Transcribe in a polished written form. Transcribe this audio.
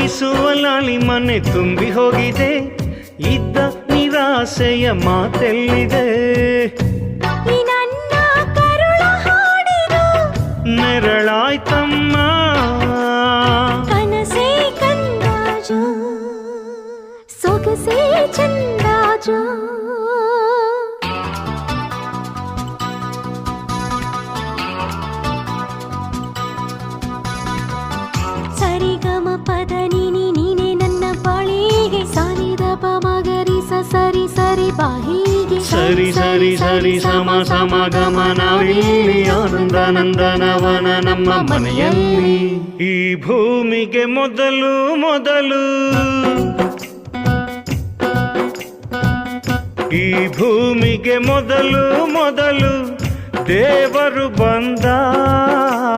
ಬೀಸುವ ಲಾಳಿ ಮನೆ ತುಂಬಿ ಹೋಗಿದೆ, ಇದ್ದ ನಿರಾಸೆಯ ಮಾತೆಲ್ಲಿದೆ. ನನ್ನ ಕರುಳ ಹಾಡಿದು ನೆರಳಾಯ್ತಮ್ಮ, ಕನಸೇ ಕಂದಾಜು, ಸೊಗಸೇ ಚಂದಾಜು. ಸರಿಗಮ ಪದ ನೀನೆ ನನ್ನ ಬಾಳಿಗೆ, ಸಾನಿದ ಪಮಗರಿ ಸರಿ ಸರಿ ಬಾಹಿಗೆ, ಸರಿ ಸರಿ ಸರಿ ಸಮ ಸಮ ಗಮನವಿಲ್ಲಿ, ಆನಂದ ನಂದನವನ ನಮ್ಮ ಮನೆಯಲ್ಲಿ. ಈ ಭೂಮಿಗೆ ಮೊದಲು ಮೊದಲು, ಈ ಭೂಮಿಗೆ ಮೊದಲು ಮೊದಲು ದೇವರು ಬಂದ.